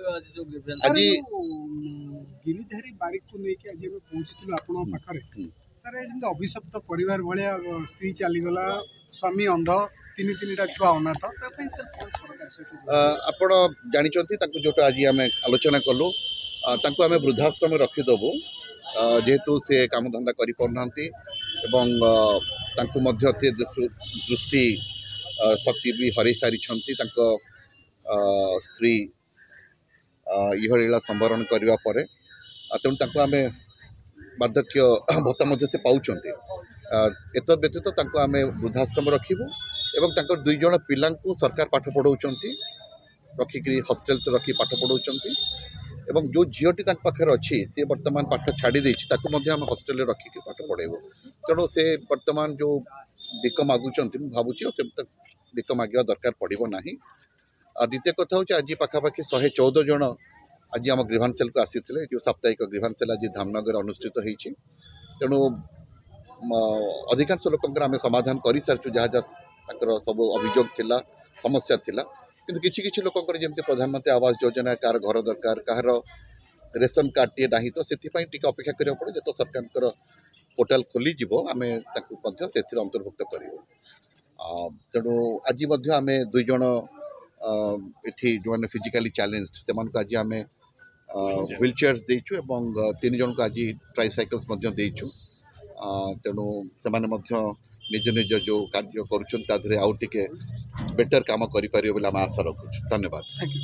आज गिरिधारी बारिक को लेके आज पहुंची आपण पाखे सर ये अभिशप्त परिवार भाया स्त्री चलीगला स्वामी अंध तीन तीन छुआ अनाथ आपण जानते जो आज आम आलोचना कलु आम वृद्धाश्रम रखीदेवु जेहेतु से काम धंदा करना दृष्टि शक्ति भी हर सारी स्त्री इहलीला संवरण करने तेणु आम वार्धक्य भत्ता से पाँच एत व्यतीत आम वृद्धाश्रम रखू एवं दुई जन पिला सरकार पाठ पढ़ाऊँ रखिक हस्टेल से रखी पाठ पढ़ाऊँ एवं जो झीटी पाखे अच्छी सी बर्तमान पाठ छाड़ी आम हस्टेल रखिक पाठ पढ़ेबू तेणु से बर्तमान जो बिक मागुंट भावुँ से बिक मागे दरकार पड़ो ना। द्वितीय कथा हूँ आज पाखापाखि 114 जन आज आम ग्रीभांसेल को आसी जो साप्ताहिक ग्रीभांसेल आज धामनगर अनुष्ठित होती तेणु अधिकांश लोक आम समाधान कर सारी जहाँ जहाँ सब अभियोग थिला समस्या थिला किंतु किछि किछि लोकंकर जमती प्रधानमंत्री आवास योजना कार घर दरकार कहार रेशन कार्ड टे ना तो से अपेक्षा करा पड़े जो सरकार पोर्टाल खोली आम से अंतर्भुक्त कर तेणु आज आम दुई जन ये जो मैंने फिजिकली चैलेंज्ड से आज आम व्हील चेयर्स देचु एवं 3 जन को आज ट्राइसाइकल्स देचु तेणु से निज निज जो कार्य करुँच आउ टे बेटर काम करें आशा रखुँ। धन्यवाद। Thank you.